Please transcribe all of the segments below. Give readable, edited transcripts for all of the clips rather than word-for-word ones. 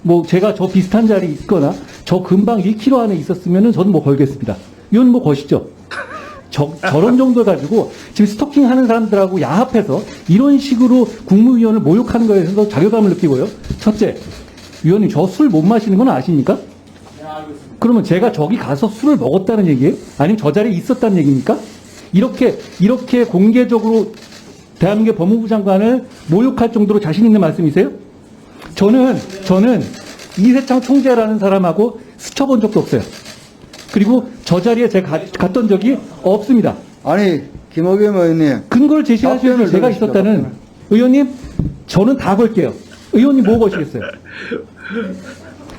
뭐 제가 저 비슷한 자리에 있거나 저 근방 1km 안에 있었으면은 저는 뭐 걸겠습니다. 이건 뭐 거시죠. 저런 정도 가지고 지금 스토킹 하는 사람들하고 야합해서 이런 식으로 국무위원을 모욕하는 거에 대해서 자괴감을 느끼고요. 첫째, 위원님 저 술 못 마시는 건 아십니까? 그러면 제가 저기 가서 술을 먹었다는 얘기예요? 아니면 저 자리에 있었다는 얘기입니까? 이렇게 공개적으로 대한민국 법무부 장관을 모욕할 정도로 자신 있는 말씀이세요? 저는 이세창 총재라는 사람하고 스쳐본 적도 없어요. 그리고 저 자리에 제가 갔던 적이 없습니다. 아니, 김호겸 의원님. 근거를 제시하셔야지 제가 들으십시오. 있었다는. 의원님, 저는 다 걸게요. 의원님 뭐 거시겠어요?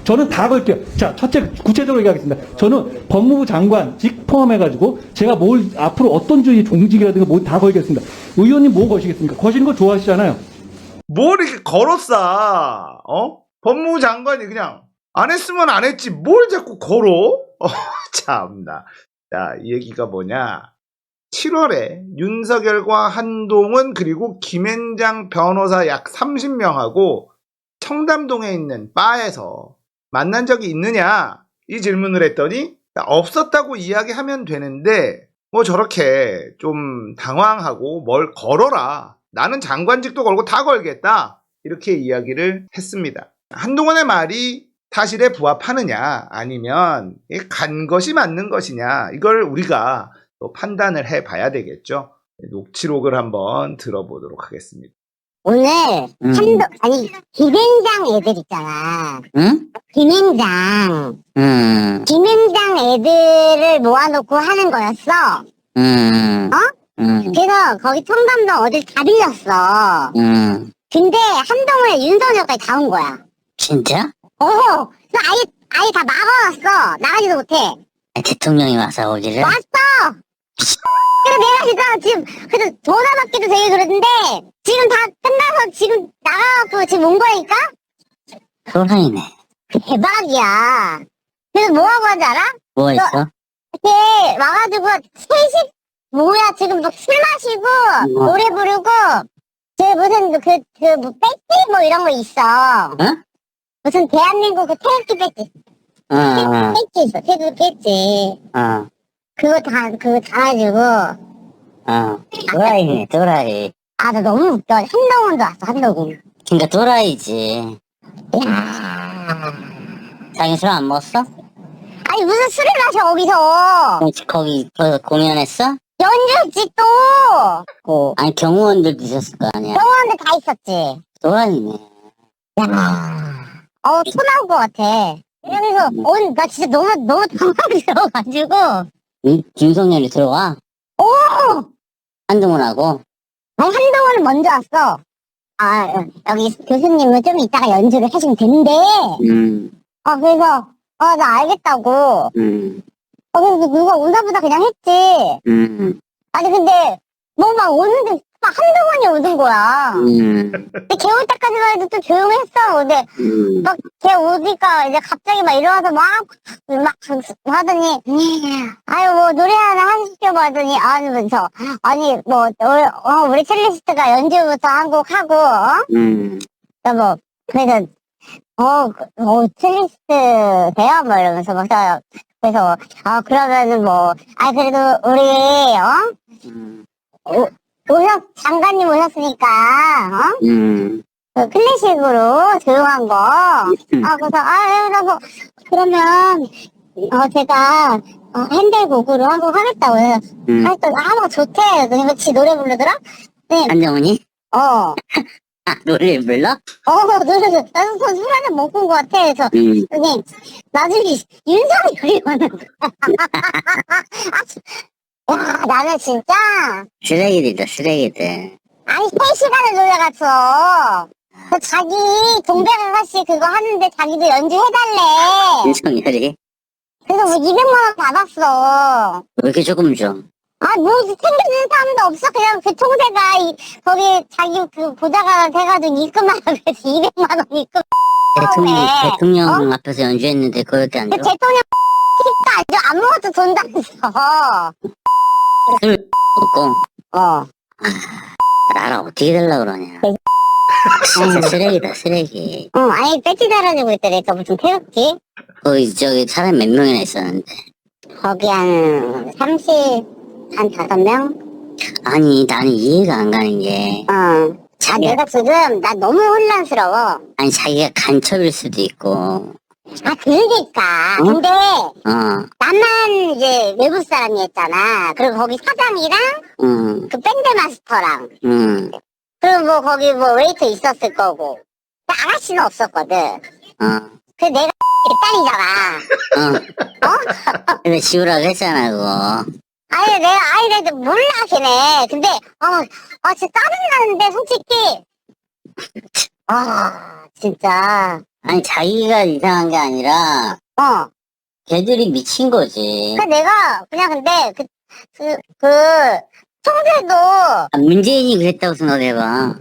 저는 다 걸게요. 자, 첫째, 구체적으로 얘기하겠습니다. 저는 법무부 장관직 포함해가지고 제가 뭘, 앞으로 어떤 주의 종직이라든가 뭐 다 걸겠습니다. 의원님 뭐 거시겠습니까? 거시는 거 좋아하시잖아요. 뭘 이렇게 걸었어? 법무부 장관이 그냥 안 했으면 안 했지 뭘 자꾸 걸어? 참나. 자, 이 얘기가 뭐냐? 7월에 윤석열과 한동훈 그리고 김앤장 변호사 약 30명하고 청담동에 있는 바에서 만난 적이 있느냐? 이 질문을 했더니 없었다고 이야기하면 되는데 뭐 저렇게 좀 당황하고 뭘 걸어라. 나는 장관직도 걸고 다 걸겠다. 이렇게 이야기를 했습니다. 한동훈의 말이 사실에 부합하느냐 아니면 간 것이 맞는 것이냐 이걸 우리가 또 판단을 해봐야 되겠죠. 녹취록을 한번 들어보도록 하겠습니다. 오늘 아니 김앤장 애들 있잖아. 응? 김앤장 응. 김앤장 애들을 모아놓고 하는 거였어. 응. 응. 그래서 거기 청담동 어딜 다 빌렸어. 응. 근데 한동훈에 윤석열까지 다 온 거야. 진짜? 그래서 아예 다 막아놨어. 나가지도 못해. 대통령이 와서 오기를? 왔어. 그래서 내가 진짜 지금 그래서 전화 받기도 되게 그랬는데 지금 다 끝나서 지금 나가갖고 지금 온 거니까 소란이네. 대박이야. 그래서 뭐하고 하는지 알아? 뭐 했어? 이렇게 와가지고 셋이 뭐야 지금 막 술 마시고 노래 부르고 무슨 뭐 배지 뭐 이런 거 있어. 응? 무슨 대한민국 그 태극기 배지. 배지 있어. 태극기 배지. 그거 다 가지고. 또라이네, 또라이. 아, 나 너무 웃겨. 한동훈도 왔어, 한동훈. 그니까 또라이지. 야. 자기 술 안 먹었어? 아니, 무슨 술을 마셔, 거기서. 거기 공연했어? 연주했지, 또. 아니, 경호원들도 있었을 거 아니야. 병원들 다 있었지. 또라이네. 야. 토 나올 것 같아. 그래서, 나 진짜 너무 당황스러워가지고. 김성렬이 들어와? 오! 한동훈하고? 아니, 한동훈은 먼저 왔어. 아, 여기 교수님은 좀 이따가 연주를 하시면 된대. 그래서, 나 알겠다고. 그래서 누가 오나보다 그냥 했지. 아니, 근데, 뭐 막 오는데, 막 한동훈이 오는 거야. 근데 걔 올 때까지만 해도 좀 조용했어. 근데, 막, 걔 오니까 이제 갑자기 막 일어나서 막 하더니, 아유, 뭐, 노래 하나 하시죠? 하더니, 우리 첼리스트가 연주부터 한 곡 하고, 그래서, 첼리스트 돼요? 뭐 이러면서 막, 그래서, 그러면은 뭐, 그래도 우리, 장관님 오셨으니까, 클래식으로 조용한 거. 그래서, 그러면, 제가, 핸델곡으로 한 곡 하겠다고 해서, 뭐 좋대. 그랬더니 같이 노래 부르더라? 네. 한동훈이? 노래 불러? 노래, 나도 술 한잔 먹고 온 것 같아. 그래서, 근데, 나중에 윤석열이 오는 거야. 야, 나는 진짜. 쓰레기들이다, 쓰레기들. 아니, 3시간을 놀러갔어. 자기 동백아가씨 그거 하는데 자기도 연주해달래. 윤석열이? 그래서 뭐 200만원 받았어. 왜 이렇게 조금 줘? 뭐 챙겨주는 사람도 없어. 그냥 그 총재가 거기 자기 그 보좌관 해가지고 입금하라고 그래서 200만원 입금. 대통령 앞에서 연주했는데 그렇게 안 그 줘? 대통령 X도 안 줘. 아무것도 돈도 안 줘. 술 먹고? 나라 어떻게 되려고 그러냐. 진짜 쓰레기다, 쓰레기. 아니, 배지 달아주고 있더니까 무슨 태극기? 거기, 저기, 사람 몇 명이나 있었는데. 거기 한 30, 한 5명? 아니, 나는 이해가 안 가는 게. 내가 지금, 나 너무 혼란스러워. 아니, 자기가 간첩일 수도 있고. 그러니까. 어? 근데, 어, 나만 이제 외부 사람이었잖아. 그리고 거기 사장이랑, 그 밴드 마스터랑, 그리고 뭐 거기 뭐 웨이터 있었을 거고. 근데 아가씨는 없었거든. 그 내가 딸이잖아. 근데 지우라고 했잖아, 그거. 아니, 내가 아이들 몰라, 걔네. 근데, 진짜 짜증나는데, 솔직히. 진짜. 아니, 자기가 이상한 게 아니라, 걔들이 미친 거지. 내가, 그냥 근데, 총재도, 문재인이 그랬다고 생각해봐.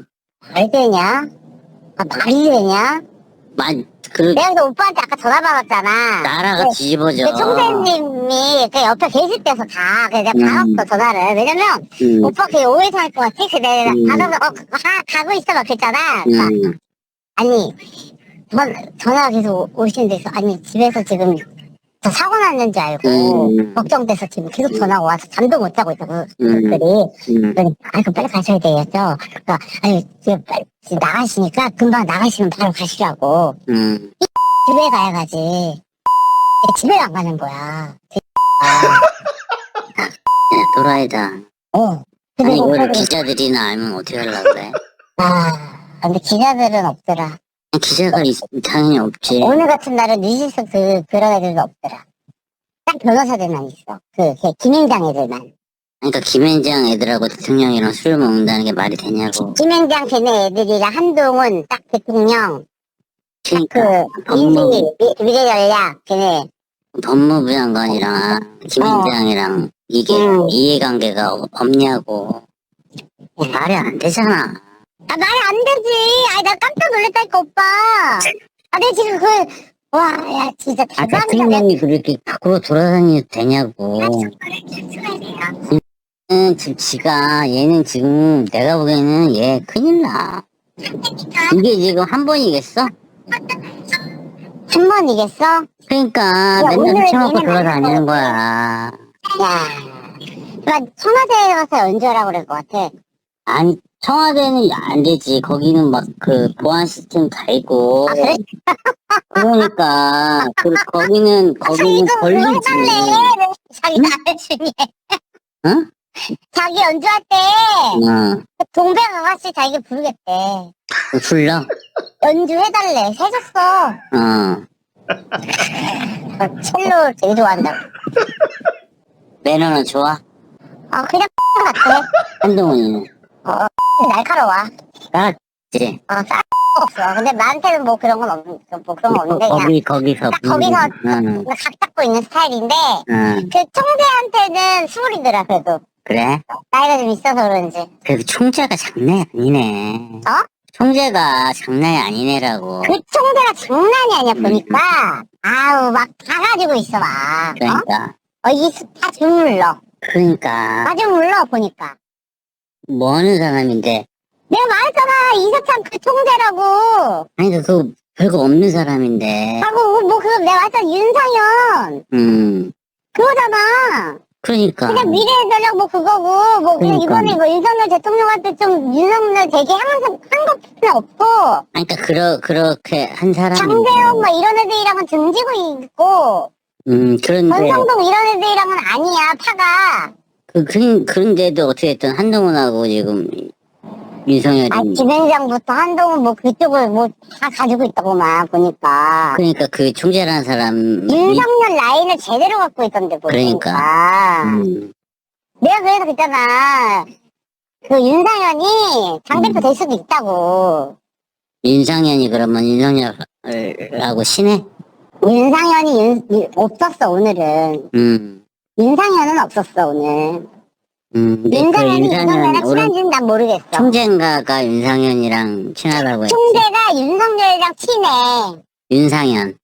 말이 되냐? 말이 되냐? 그, 내가 그 오빠한테 아까 전화 받았잖아. 나라가 뒤집어져. 그 총재님이 그 옆에 계실 때서 가. 그래서 내가 받았어, 전화를. 왜냐면, 오빠 그게 오해 생할 것 같지? 내가 받아서, 가고 있어, 막 그랬잖아. 아니, 전화가 계속 오시는 데서, 아니, 집에서 지금 저 사고 났는지 알고, 걱정돼서 지금 계속 전화가 와서 잠도 못 자고 있다고, 그들이. 그럼 빨리 가셔야 되겠죠? 그러니까, 아니, 지금 빨리 나가시니까 금방 나가시면 바로 가시라고. 집에 가야 가지. 집에 안 가는 거야. 또라이다. 근데 아니, 뭐, 이걸 기자들이나 알면 어떻게 하려고 그래? 근데 기자들은 없더라. 기자가 당연히 없지. 오늘 같은 날은 뉴시스 그런 애들도 없더라. 딱 변호사들만 있어. 김앤장 애들만. 그러니까 김앤장 애들하고 대통령이랑 술 먹는다는 게 말이 되냐고. 김앤장 걔네 애들이랑 한동훈 딱 대통령, 그러니까 미래 전략 걔네. 법무부 장관이랑 김앤장이랑 이게 이해관계가 없냐고. 말이 안 되잖아. 말이 안 되지. 나 깜짝 놀랐다니까, 오빠. 내가 지금 야, 진짜 대박이다. 대통령이 그렇게 밖으로 돌아다녀도 되냐고. 얘는 지금 내가 보기에는 얘 큰일 나. 이게 지금 한 번이겠어? 한 번이겠어? 그러니까 맨날 오늘 쳐먹고 얘네 돌아다니는 거야. 그러니까 청와대에 가서 연주하라고 그럴 것 같아. 아니, 청와대는 안 되지. 거기는 막 그 보안 시스템 다 있고. 그래? 그러니까 거기는 걸리지. 해달래. 자기 나주니. 응? 자기 연주할 때 응. 동백 아가씨 자기가 부르겠대. 불러? 연주해달래. 해줬어. 첼로 되게 좋아한다고. 매너는 좋아? 그냥 같아. 한동훈이는? 날카로워. 알았지. 없어. 근데 나한테는 뭐 그런 건 없는데. 거기서. 딱 거기서 각 잡고 있는 스타일인데, 그 총재한테는 스물이더라, 그래도. 그래? 나이가 좀 있어서 그런지. 그래도 총재가 장난이 아니네. 총재가 장난이 아니네라고. 그 총재가 장난이 아니야, 보니까. 막 다 가지고 있어, 막. 그러니까. 다 주물러. 그러니까. 다 주물러, 보니까. 뭐 하는 사람인데. 내가 말했잖아, 이석찬 그 총재라고. 아니, 그거 별거 없는 사람인데. 그거 내가 말했잖아, 윤상현. 그거잖아. 그러니까. 그냥 미래 전략 뭐 그거고, 그냥 그러니까. 이번에 윤석열 대통령한테 좀 윤석열 되게 항상 한 것뿐이 없고, 그러니까 그렇게 한 사람인데. 장대영 막 이런 애들이랑은 등지고 있고, 그런데. 권성동 이런 애들이랑은 아니야, 파가. 그런데도 어떻게든 한동훈하고 지금 윤석열이. 김현장부터 한동훈 뭐 그쪽을 뭐 다 가지고 있다고만 보니까. 그러니까 그 총재라는 사람. 윤석열 라인을 제대로 갖고 있던데 보니까. 내가 그래서 그랬잖아. 그 윤상현이 당대표 될 수도 있다고. 윤상현이 그러면 윤석열하고 친해? 윤상현이 없었어, 오늘은. 윤상현은 없었어, 오늘. 윤상현이 윤석열이랑 친한지는 난 모르겠어. 총재인가가 윤상현이랑 친하다고 했지. 총재가 윤석열이랑 친해. 윤상현.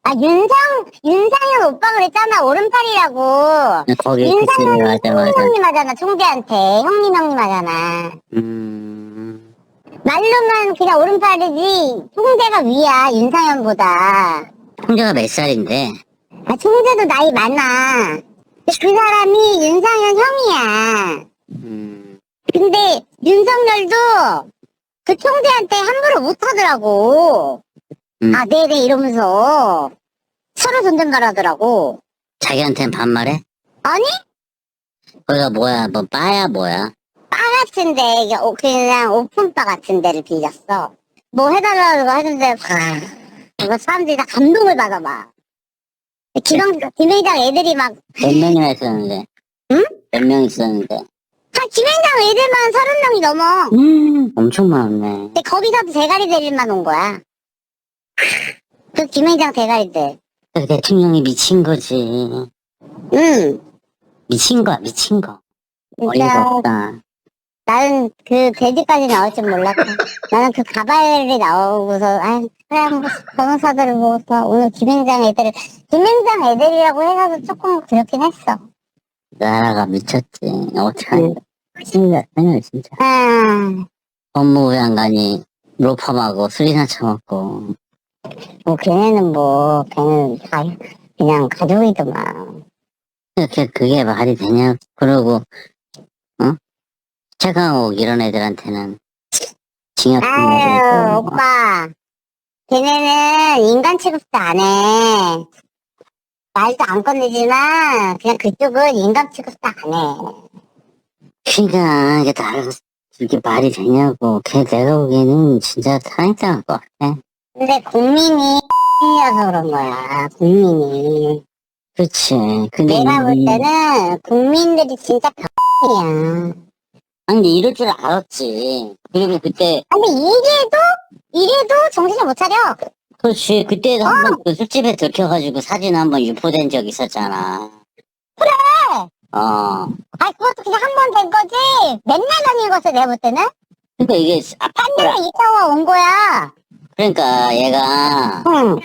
아, 윤상현 오빠 그랬잖아. 오른팔이라고. 거기 그치, 윤상현이 맞아, 맞아. 형님 하잖아. 총재한테. 형님 하잖아. 말로만 그냥 오른팔이지. 총재가 위야, 윤상현보다. 형제가 몇 살인데? 아, 총재도 나이 많아. 근데 그 사람이 윤상현 형이야. 근데 윤석열도 그 총재한테 함부로 못하더라고. 아, 네네 이러면서 서로 존댓말 하더라고. 자기한테는 반말해? 아니? 거기가 뭐야, 뭐, 바야, 뭐야? 바 같은데, 이게 그냥 오픈바 같은 데를 빌렸어. 뭐 해달라고 하는데, 그거 사람들이 다 감동을 받아, 막. 김회장 애들이 막, 몇 명이나 있었는데? 응? 몇 명 있었는데? 김회장 애들만 30명이 넘어. 엄청 많네. 근데 거기서도 대가리 대리만 온 거야. 그 김회장 대가리들. 그 대통령이 미친 거지. 응. 미친 거야, 미친 거. 어이가 진짜, 없다. 나는 그 돼지까지 나올 줄 몰랐다. 나는 그 가발이 나오고서, 아, 그래, 한번 변호사들을 보고서 오늘 김행장 애들이라고 해가지고 조금 그렇긴 했어. 나라가 미쳤지. 어떡하냐. 진짜, 진짜. 아, 법무부 장관이 로펌하고 술이나 처먹고. 뭐, 걔는 다, 그냥 가족이더만. 그게 말이 되냐. 그러고, 최강욱 이런 애들한테는 징역 아유, 오빠. 걔네는 인간 취급도 안 해. 말도 안 꺼내지만, 그냥 그쪽은 인간 취급도 안 해. 그러니까 이게 나라가 이게 말이 되냐고. 걔 내가 보기에는 진짜 살인당할 것 같아. 근데 국민이 이어서 그런 거야, 국민이. 그치. 근데 내가 볼 때는 국민들이 진짜 X이야. 아니 근데 이럴 줄 알았지. 그리고 그때 근데 이래도 정신을 못 차려. 그렇지. 그때도 한번 그 술집에 들켜가지고 사진 한번 유포된 적 있었잖아. 그래. 어. 아니, 그것도 그냥 한 번 된 거지. 맨날 다니는 거지, 내가 볼 때는. 그러니까 이게 반대로 이따가 온 거야. 그러니까 얘가 응.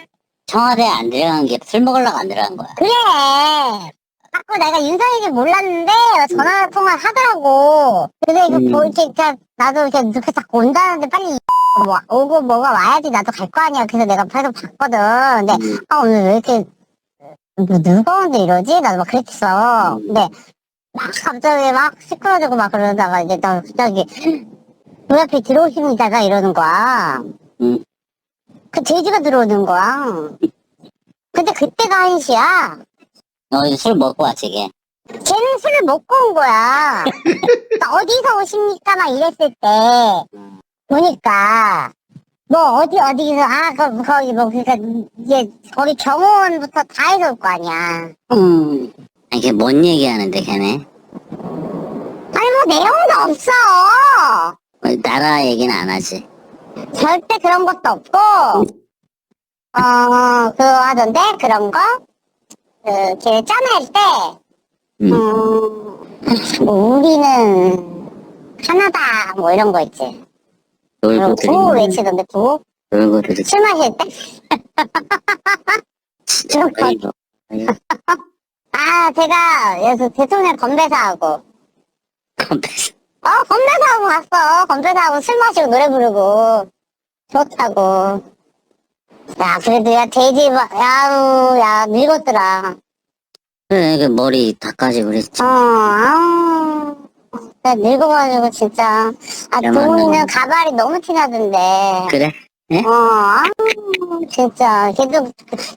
청와대에 안 들어간 게 술 먹으려고 안 들어간 거야. 그래. 자꾸 내가 윤상인지 몰랐는데 전화 통화 하더라고. 근데 이거 뭐 이렇게 나도 이렇게 자꾸 온다는데 빨리 뭐 오고 뭐가 와야지 나도 갈 거 아니야. 그래서 내가 계속 봤거든. 근데 오늘 왜 이렇게 뭐 누가 오는데 이러지? 나도 막 그랬어. 근데 막 갑자기 막 시끄러지고 막 그러다가 이제 나 갑자기 그 앞에 들어오십니다가 이러는 거야. 그 돼지가 들어오는 거야. 근데 그때가 1시야. 이제 술 먹고 왔지, 걔. 쟤는 술을 먹고 온 거야. 그러니까 어디서 오십니까? 막 이랬을 때, 보니까, 뭐, 어디서, 거기 뭐, 그러니까, 이제, 거기 경호원부터 다 해서 올 거 아니야. 아니, 걔 뭔 얘기하는데, 걔네? 아니, 뭐, 내용도 없어. 나라 얘기는 안 하지. 절대 그런 것도 없고, 그거 하던데, 그런 거? 걔 짠할 때, 뭐 우리는 하나다, 뭐 이런 거 있지. 놀고 구호 외치던데, 구호? 놀고 들이 술 마실 때? 그런 거. 어이구. 아, 제가 여기서 대통령 건배사하고. 컴패스. 건배사하고 갔어. 건배사하고 술 마시고 노래 부르고. 좋다고. 야, 그래도 야, 야, 늙었더라. 그래, 그 머리 닦아지고 그랬지. 아우. 나 늙어가지고 진짜. 아, 야, 동훈이는 맞네. 가발이 너무 티나던데. 그래? 아우, 진짜.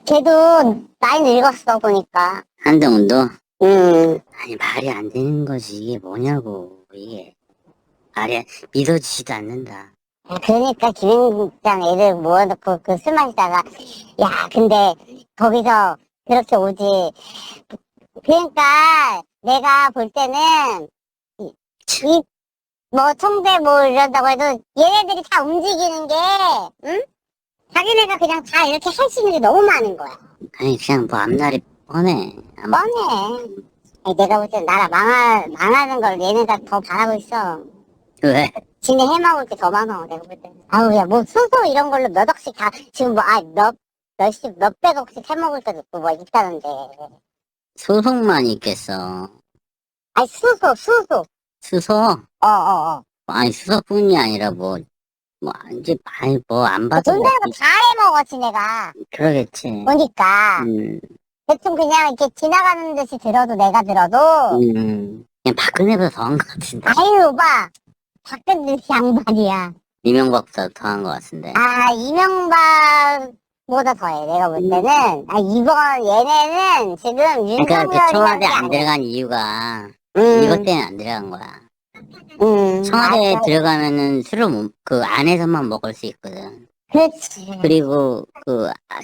걔도 나이 늙었어, 보니까. 한동훈도? 음. 아니, 말이 안 되는 거지. 이게 뭐냐고, 이게. 믿어지지도 않는다. 그러니까 김행장 애들 모아놓고 그 술 마시다가, 야, 근데 거기서 그렇게 오지. 그러니까 내가 볼 때는, 뭐 총대 뭐 이런다고 해도 얘네들이 다 움직이는 게, 응? 자기네가 그냥 다 이렇게 할 수 있는 게 너무 많은 거야. 아니, 그냥 뭐 앞날이 뻔해. 뻔해. 아니, 내가 볼 땐 나라 망하는 걸 얘네가 더 바라고 있어. 왜? 지네 해먹을 게 더 많아, 내가 볼 때. 아우, 야, 뭐, 수소 이런 걸로 몇 억씩 다, 지금 뭐, 몇백억씩 해먹을 때도 있고 뭐 있다는데. 소송만 있겠어. 아니, 수소. 수소? 어. 아니, 수소뿐이 아니라 이제 많이 안 봐도. 돈 되는 거 다 해먹어, 지네가. 그러겠지. 보니까. 음, 대충 그냥 이렇게 지나가는 듯이 들어도 내가 들어도. 그냥 박근혜보다 더한 것 같은데. 아유, 오빠. 박근혜 양반이야. 이명박보다 더한 것 같은데. 아, 이명박보다 더해, 내가 볼 때는. 아, 이번, 얘네는 지금 그러니까 그 청와대 안 윤석열이라는 게 들어간 이유가 아니야. 이것 때문에 안 들어간 거야. 청와대에 맞아. 들어가면은 술을 그 안에서만 먹을 수 있거든. 그렇지. 그리고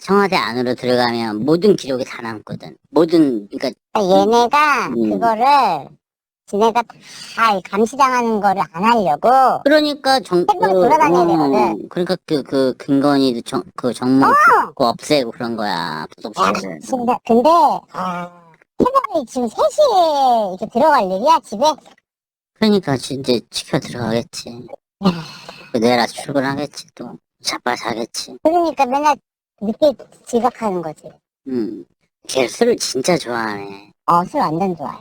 청와대 안으로 들어가면 모든 기록이 다 남거든. 그러니까 얘네가 음. 그거를 지네가 다 감시당하는 거를 안 하려고 그러니까 해보고 돌아다녀야 되거든. 그러니까 그 김건희도 정모 그거 없애고 그런 거야. 부속실을. 근데 새벽에 지금 3시에 이렇게 들어갈 일이야 집에. 그러니까 이제 지켜 들어가겠지. 내일 아침 출근하겠지 또. 자빨 사겠지. 그러니까 맨날 늦게 지각하는 거지. 걔 술을 진짜 좋아하네. 술 완전 좋아해.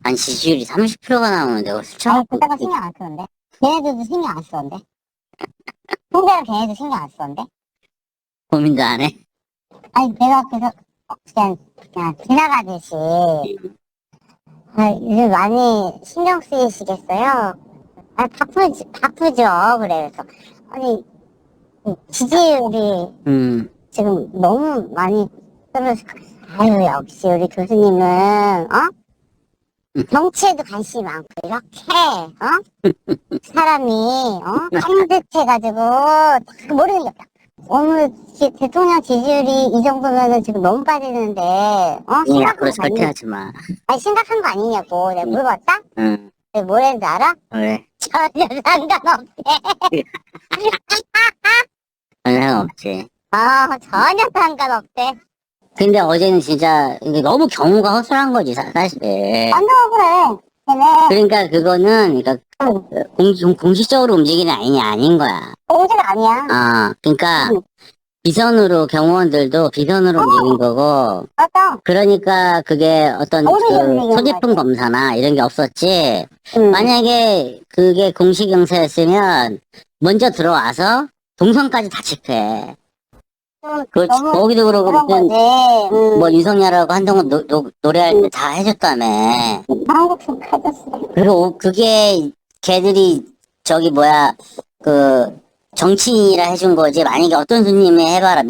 한 지지율이 30%가 나오는데 술 아니 처먹고 그때가 신경 안 쓰는데. 걔네들도 신경 안 쓰던데. 형제랑 걔네도 신경 안 쓰던데. 고민도 안 해. 아니 내가 그래서 그냥 지나가듯이 요즘 많이 신경 쓰이시겠어요? 바쁘죠. 그래서 아니 지지율이 지금 너무 많이 떨어져. 아유 역시 우리 교수님은 정치에도 관심이 많고 이렇게 사람이 향긋해가지고 다 모르는 게 없다. 오늘 대통령 지지율이 이 정도면은 지금 너무 빠지는데 심각한 앞으로 거 아니냐? 설득하지 마. 아니 심각한 거 아니냐고 내가 물어봤다? 응. 내가 뭐랬는지 알아? 왜? 전혀 상관없대. 전혀 없지. 전혀 상관없대. 근데 어제는 진짜 이게 너무 경우가 허술한 거지 사실. 완전 그래. 걔네 그러니까 그거는 공식적으로 움직이는 아닌 거야. 공지가 아니야. 그러니까 응. 경호원들도 비선으로 움직인 거고. 맞아. 그러니까 그게 어떤 어디서 움직이는 소지품 거지? 검사나 이런 게 없었지. 응. 만약에 그게 공식 영사였으면 먼저 들어와서 동선까지 다 체크해. 그 너무 거기도 그러고 그런 무슨 거지. 뭐 윤석열하고 한동안 노래할 때 다 해줬다며. 한국 좀 가졌어. 그리고 그게 걔들이 정치인이라 해준 거지. 만약에 어떤 손님이 해봐라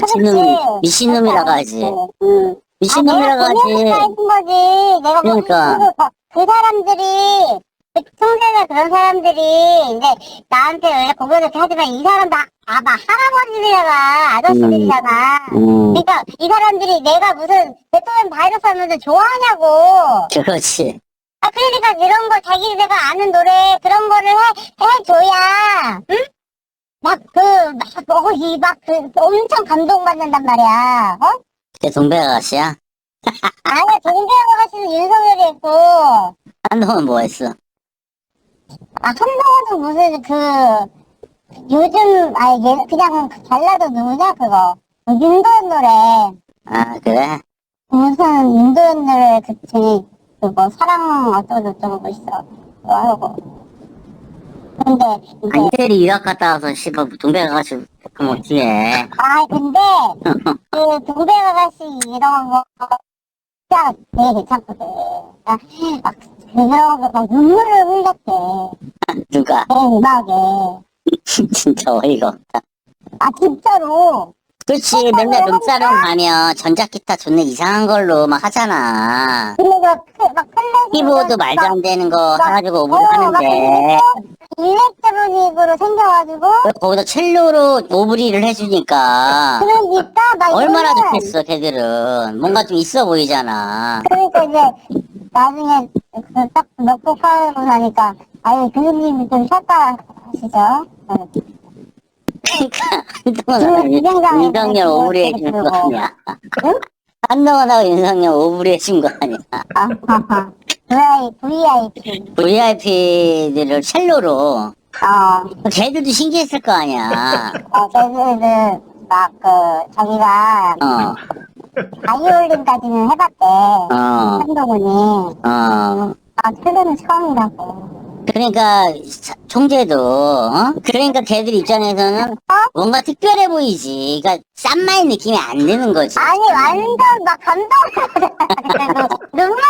미친놈이라고 하지. 미친놈이라고 내가 하지. 해준 거지. 내가 그러니까. 그 사람들이 총재나 그런 사람들이 이제 나한테 원래 고개 이렇게 하지만 이 사람 다 할아버지들이잖아. 아저씨들이잖아. 그러니까 이 사람들이 내가 무슨 대통령 바이러스 하면서 좋아하냐고. 그렇지. 그러니까 이런 거 자기네가 아는 노래 그런 거를 해줘야, 응? 엄청 감동받는단 말이야, 걔 동백 아가씨야? 아니야, 정재영 아가씨는 윤석열이 했고, 한동안 뭐 했어? 한동훈은 무슨 요즘, 얘 그냥 발라드 누구냐, 그거. 윤도현 노래. 그래? 무슨 윤도현 노래, 사랑 어쩌고저쩌고 있어. 그거 하고. 근데, 이제. 이태리 유학 갔다 와서 씨발 동백 아가씨 그럼 어떻게 해? 근데, 동백 아가씨 이런 거, 진짜 되게 괜찮거든. 그런 거, 눈물을 흘렸대. 누가? 내 음악에. 진짜 어이가 없다. 진짜로. 그렇지. 맨날 룸사롱 가면 전자기타 존나 이상한 걸로 막 하잖아. 근데 클래식. 키보드 말도 안 되는 거 해가지고 오브리 하는데. 일렉트로닉으로 생겨가지고. 거기다 첼로로 오브리를 해주니까. 그러니까, 얼마나 좋겠어, 걔들은. 뭔가 좀 있어 보이잖아. 그러니까 이제, 나중에, 딱 몇 곡 하고 나니까, 교수님이 좀 쉬었다 하시죠. 그러니까 한동안 윤석열 오브리 해준 거 아니야. 응? 한동안 하고 윤석열 오브리 해준 거 아니야. VIP. VIP들을 첼로로. 걔들도 신기했을 거 아니야. 걔네들, 막 저기가 바이올린까지는 해봤대. 한동훈이. 첼로는 처음이라고. 그러니까 총재도 그러니까 걔들 입장에서는 뭔가 특별해 보이지. 그러니까 싼마이 느낌이 안 드는 거지. 아니 완전 막 감동을 눈물을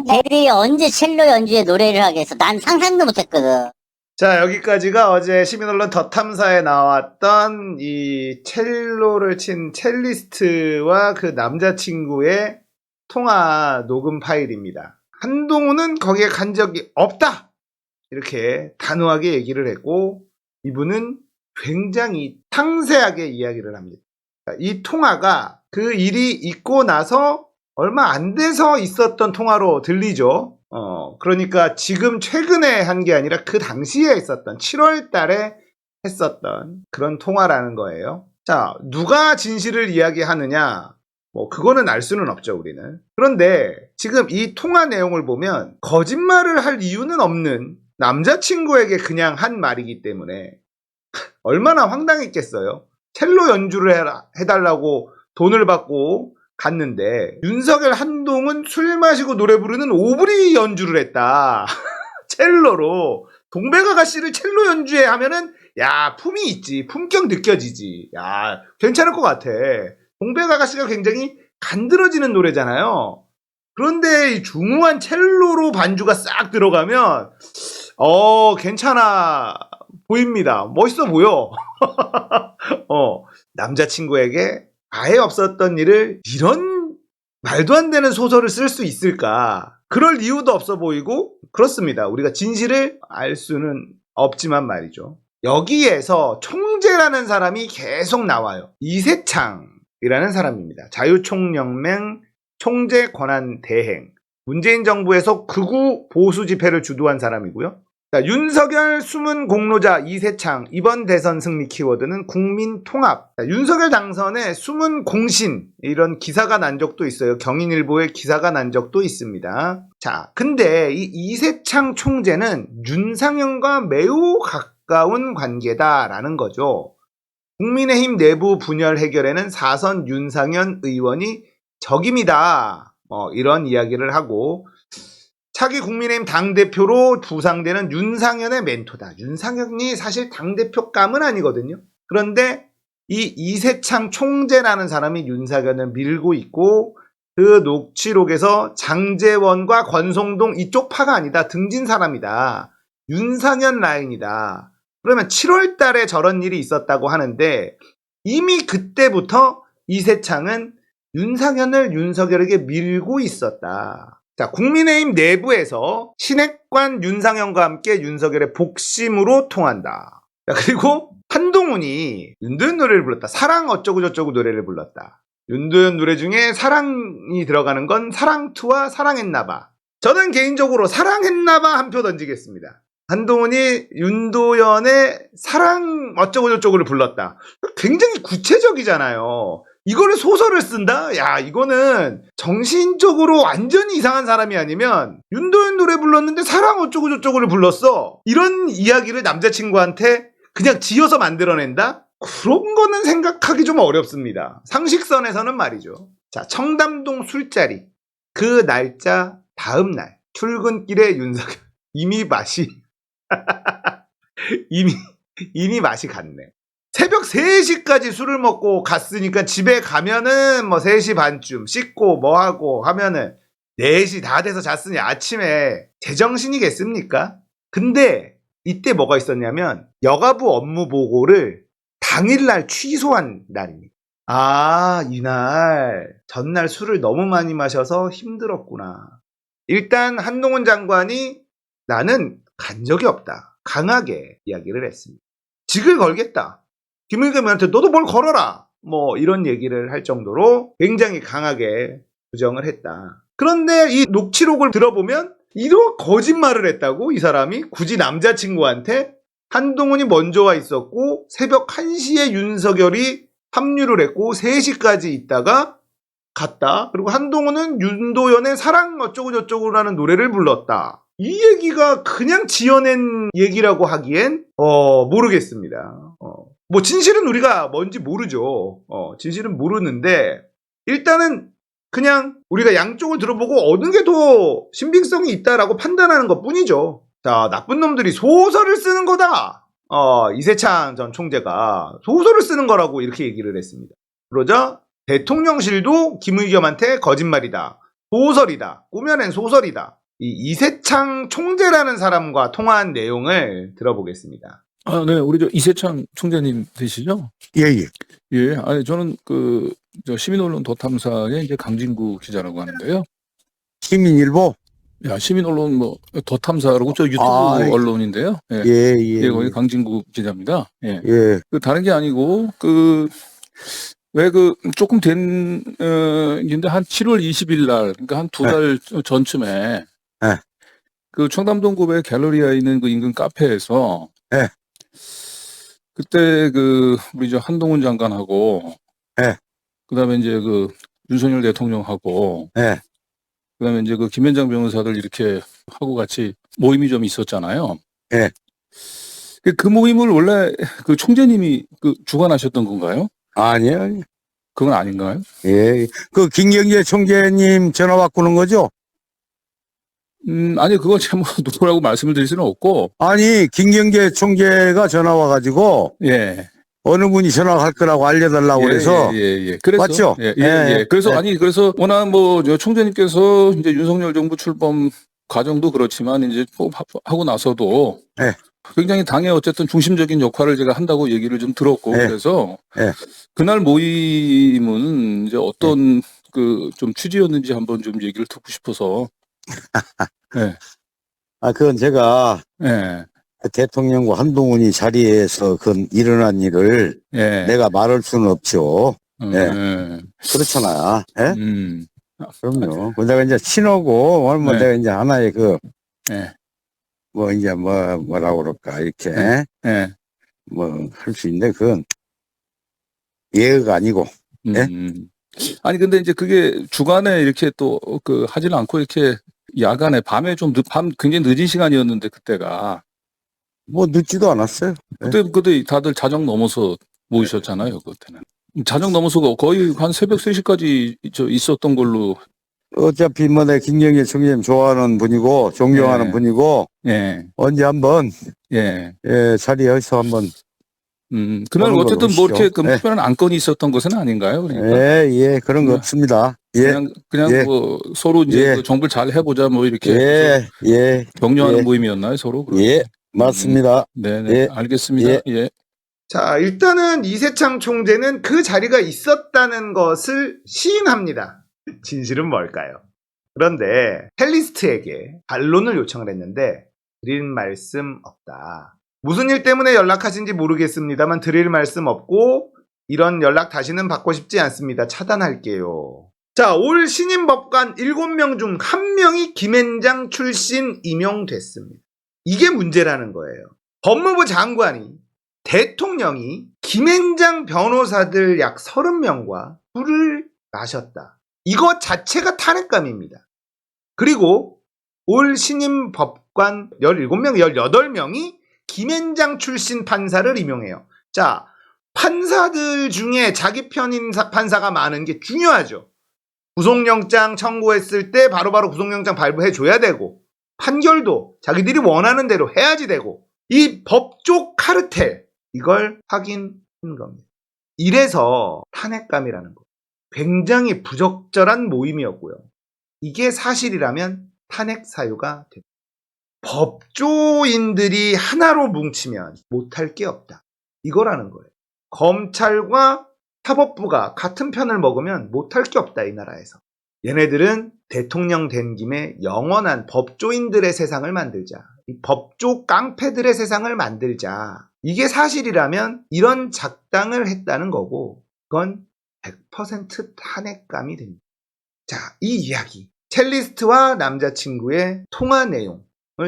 걔들이 언제 첼로 연주에 노래를 하겠어. 난 상상도 못했거든. 자, 여기까지가 어제 시민언론 더 탐사에 나왔던 이 첼로를 친 첼리스트와 그 남자친구의 통화 녹음 파일입니다. 한동훈은 거기에 간 적이 없다! 이렇게 단호하게 얘기를 했고, 이분은 굉장히 상세하게 이야기를 합니다. 이 통화가 그 일이 있고 나서 얼마 안 돼서 있었던 통화로 들리죠. 그러니까 지금 최근에 한 게 아니라 그 당시에 있었던 7월 달에 했었던 그런 통화라는 거예요. 자, 누가 진실을 이야기하느냐? 뭐 그거는 알 수는 없죠, 우리는. 그런데 지금 이 통화 내용을 보면 거짓말을 할 이유는 없는 남자친구에게 그냥 한 말이기 때문에 얼마나 황당했겠어요. 첼로 연주를 해달라고 돈을 받고 갔는데 윤석열 한동훈 술 마시고 노래 부르는 오브리 연주를 했다. 첼로로. 동백아가씨를 첼로 연주에 하면은 야, 품이 있지. 품격 느껴지지. 야, 괜찮을 것 같아. 동백아가씨가 굉장히 간드러지는 노래잖아요. 그런데 이 중후한 첼로로 반주가 싹 들어가면 괜찮아 보입니다. 멋있어 보여. 남자친구에게 아예 없었던 일을 이런 말도 안 되는 소설을 쓸 수 있을까? 그럴 이유도 없어 보이고 그렇습니다. 우리가 진실을 알 수는 없지만 말이죠. 여기에서 총재라는 사람이 계속 나와요. 이세창이라는 사람입니다. 자유총연맹 총재 권한 대행. 문재인 정부에서 극우 보수 집회를 주도한 사람이고요. 자, 윤석열 숨은 공로자 이세창. 이번 대선 승리 키워드는 국민 통합. 자, 윤석열 당선에 숨은 공신. 이런 기사가 난 적도 있어요. 경인일보에 기사가 난 적도 있습니다. 자, 근데 이 이세창 총재는 윤상현과 매우 가까운 관계다라는 거죠. 국민의힘 내부 분열 해결에는 4선 윤상현 의원이 적임이다. 이런 이야기를 하고 차기 국민의힘 당대표로 부상되는 윤상현의 멘토다. 윤상현이 사실 당대표감은 아니거든요. 그런데 이 이세창 총재라는 사람이 윤상현을 밀고 있고 그 녹취록에서 장제원과 권성동 이쪽 파가 아니다. 등진 사람이다. 윤상현 라인이다. 그러면 7월 달에 저런 일이 있었다고 하는데 이미 그때부터 이세창은 윤상현을 윤석열에게 밀고 있었다. 자, 국민의힘 내부에서 신핵관 윤상현과 함께 윤석열의 복심으로 통한다. 자, 그리고 한동훈이 윤도현 노래를 불렀다. 사랑 어쩌고 저쩌고 노래를 불렀다. 윤도현 노래 중에 사랑이 들어가는 건 사랑투와 사랑했나봐. 저는 개인적으로 사랑했나봐 한 표 던지겠습니다. 한동훈이 윤도현의 사랑 어쩌고 저쩌고를 불렀다. 굉장히 구체적이잖아요. 이거를 소설을 쓴다? 야, 이거는 정신적으로 완전히 이상한 사람이 아니면 윤도현 노래 불렀는데 사랑 어쩌고 저쩌고를 불렀어. 이런 이야기를 남자친구한테 그냥 지어서 만들어낸다? 그런 거는 생각하기 좀 어렵습니다. 상식선에서는 말이죠. 자, 청담동 술자리. 그 날짜 다음 날 출근길에 윤석열. 이미 맛이 이미 맛이 갔네. 새벽 3시까지 술을 먹고 갔으니까 집에 가면은 뭐 3시 반쯤 씻고 뭐 하고 하면은 4시 다 돼서 잤으니 아침에 제정신이겠습니까? 근데 이때 뭐가 있었냐면 여가부 업무 보고를 당일날 취소한 날입니다. 아, 이날 전날 술을 너무 많이 마셔서 힘들었구나. 일단 한동훈 장관이 나는 간 적이 없다. 강하게 이야기를 했습니다. 직을 걸겠다. 김의겸한테 너도 뭘 걸어라. 뭐 이런 얘기를 할 정도로 굉장히 강하게 부정을 했다. 그런데 이 녹취록을 들어보면 이런 거짓말을 했다고 이 사람이 굳이 남자친구한테 한동훈이 먼저 와 있었고 새벽 1시에 윤석열이 합류를 했고 3시까지 있다가 갔다. 그리고 한동훈은 윤도현의 사랑 어쩌고 저쩌고라는 노래를 불렀다. 이 얘기가 그냥 지어낸 얘기라고 하기엔 모르겠습니다. 뭐 진실은 우리가 뭔지 모르죠. 진실은 모르는데 일단은 그냥 우리가 양쪽을 들어보고 어느 게 더 신빙성이 있다라고 판단하는 것 뿐이죠. 자, 나쁜 놈들이 소설을 쓰는 거다. 이세창 전 총재가 소설을 쓰는 거라고 이렇게 얘기를 했습니다. 그러자 대통령실도 김의겸한테 거짓말이다. 소설이다. 꾸며낸 소설이다. 이 이세창 총재라는 사람과 통화한 내용을 들어보겠습니다. 아, 네. 우리 저 이세창 총재님 되시죠? 예, 예. 예. 아니, 저는 저 시민언론 더 탐사의 이제 강진구 기자라고 하는데요. 시민일보? 야, 시민언론 뭐, 더 탐사라고 저 유튜브 아, 언론인데요. 예. 예, 예. 예, 거기 강진구 기자입니다. 예. 예. 다른 게 아니고, 왜 조금 인데 한 7월 20일 날, 그러니까 한 2달 전쯤에, 네. 그 청담동 구배 갤러리아에 있는 그 인근 카페에서, 네. 그때 우리 저 한동훈 장관하고, 네. 그 다음에 이제 윤석열 대통령하고, 네. 그 다음에 이제 김현장 변호사들 이렇게 하고 같이 모임이 좀 있었잖아요. 네. 그 모임을 원래 총재님이 주관하셨던 건가요? 아니요, 아니요. 그건 아닌가요? 예. 그 김경재 총재님 전화 바꾸는 거죠? 아니, 그건 제가 뭐 누구라고 말씀을 드릴 수는 없고, 아니, 김경재 총재가 전화 와가지고, 예. 어느 분이 전화할 거라고 알려달라고 그래서, 예. 그래서. 맞죠? 예. 예. 그래서, 예. 그래서, 워낙 저 총재님께서 이제 윤석열 정부 출범 과정도 그렇지만, 이제 하고 나서도, 예. 굉장히 당의 어쨌든 중심적인 역할을 제가 한다고 얘기를 좀 들었고, 예. 그래서, 예. 그날 모임은 이제 어떤 좀 취지였는지 한번 좀 얘기를 듣고 싶어서, 예. 아, 그건 제가 예. 대통령과 한동훈이 자리에서 일어난 일을 예. 내가 말할 수는 없죠. 예. 그렇잖아. 예? 음. 그럼요. 내가 이제 친하고, 뭐 네. 내가 이제 하나의 예. 뭐라고 그럴까, 이렇게, 예. 할 수 있는데, 그건 예의가 아니고, 예? 아니, 근데 이제 그게 주간에 이렇게 또, 하질 않고 이렇게 야간에 밤에 굉장히 늦은 시간이었는데, 그때가. 뭐 늦지도 않았어요. 그때 다들 자정 넘어서 모이셨잖아요, 그때는. 자정 넘어서가 거의 한 새벽 3시까지 있었던 걸로. 어차피 내 김경재 총재님 좋아하는 분이고, 존경하는 예. 분이고, 예. 언제 한번, 예. 자리에서 한번, 그날 그런 어쨌든 뭐 걸로 이렇게 오시죠. 예. 특별한 안건이 있었던 것은 아닌가요? 그러니까. 그런 거 없습니다. 예, 그냥 예. 뭐 서로 이제 예. 정부를 잘 해보자 뭐 이렇게 격려하는 예. 모임이었나요, 서로? 예, 맞습니다. 네네. 예. 알겠습니다. 예. 자, 일단은 이세창 총재는 그 자리가 있었다는 것을 시인합니다. 진실은 뭘까요? 그런데 텔리스트에게 반론을 요청을 했는데 드릴 말씀 없다. 무슨 일 때문에 연락하신지 모르겠습니다만 드릴 말씀 없고 이런 연락 다시는 받고 싶지 않습니다. 차단할게요. 자, 올 신임 법관 7명 중 1명이 김앤장 출신 임용됐습니다. 이게 문제라는 거예요. 법무부 장관이 대통령이 김앤장 변호사들 약 30명과 술을 마셨다. 이것 자체가 탄핵감입니다. 그리고 올 신임 법관 17명, 18명이 김앤장 출신 판사를 임용해요. 자, 판사들 중에 자기 편인 판사가 많은 게 중요하죠. 구속영장 청구했을 때 바로바로 구속영장 발부해줘야 되고 판결도 자기들이 원하는 대로 해야지 되고 이 법조 카르텔 이걸 확인한 겁니다. 이래서 탄핵감이라는 거. 굉장히 부적절한 모임이었고요. 이게 사실이라면 탄핵 사유가 됩니다. 법조인들이 하나로 뭉치면 못할 게 없다. 이거라는 거예요. 검찰과 사법부가 같은 편을 먹으면 못할 게 없다, 이 나라에서. 얘네들은 대통령 된 김에 영원한 법조인들의 세상을 만들자. 이 법조 깡패들의 세상을 만들자. 이게 사실이라면 이런 작당을 했다는 거고 그건 100% 탄핵감이 됩니다. 자, 이 이야기. 첼리스트와 남자친구의 통화 내용을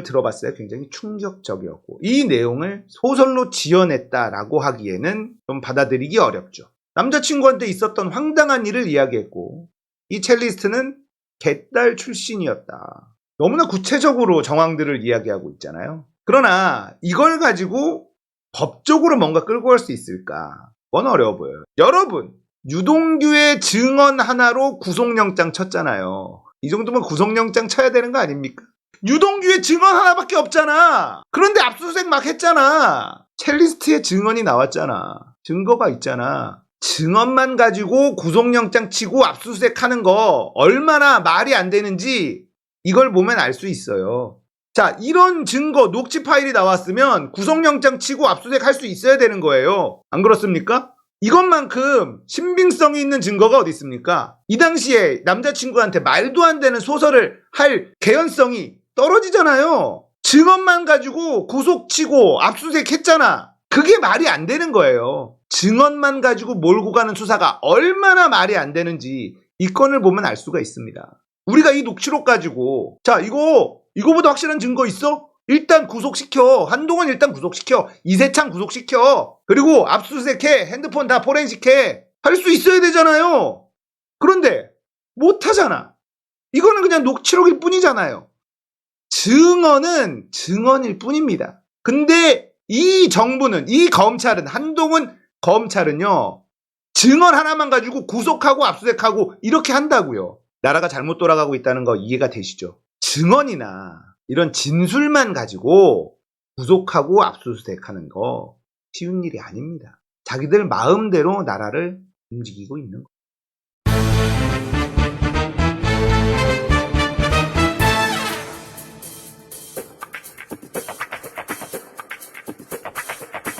들어봤어요. 굉장히 충격적이었고 이 내용을 소설로 지어냈다라고 하기에는 좀 받아들이기 어렵죠. 남자친구한테 있었던 황당한 일을 이야기했고 이 첼리스트는 개딸 출신이었다. 너무나 구체적으로 정황들을 이야기하고 있잖아요. 그러나 이걸 가지고 법적으로 뭔가 끌고 갈 수 있을까? 그건 어려워 보여요. 여러분, 유동규의 증언 하나로 구속영장 쳤잖아요. 이 정도면 구속영장 쳐야 되는 거 아닙니까? 유동규의 증언 하나밖에 없잖아. 그런데 압수수색 막 했잖아. 첼리스트의 증언이 나왔잖아. 증거가 있잖아. 증언만 가지고 구속영장 치고 압수수색 하는 거 얼마나 말이 안 되는지 이걸 보면 알 수 있어요. 자, 이런 증거, 녹취 파일이 나왔으면 구속영장 치고 압수수색 할 수 있어야 되는 거예요. 안 그렇습니까? 이것만큼 신빙성이 있는 증거가 어디 있습니까? 이 당시에 남자친구한테 말도 안 되는 소설을 할 개연성이 떨어지잖아요. 증언만 가지고 구속치고 압수수색 했잖아. 그게 말이 안 되는 거예요. 증언만 가지고 몰고 가는 수사가 얼마나 말이 안 되는지 이 건을 보면 알 수가 있습니다. 우리가 이 녹취록 가지고 자, 이거보다 확실한 증거 있어? 일단 구속시켜. 한동훈 일단 구속시켜. 이세창 구속시켜. 그리고 압수수색해. 핸드폰 다 포렌식해. 할 수 있어야 되잖아요. 그런데 못하잖아. 이거는 그냥 녹취록일 뿐이잖아요. 증언은 증언일 뿐입니다. 근데 이 정부는, 이 검찰은, 한동훈 검찰은요, 증언 하나만 가지고 구속하고 압수수색하고 이렇게 한다고요. 나라가 잘못 돌아가고 있다는 거 이해가 되시죠? 증언이나 이런 진술만 가지고 구속하고 압수수색하는 거 쉬운 일이 아닙니다. 자기들 마음대로 나라를 움직이고 있는 거.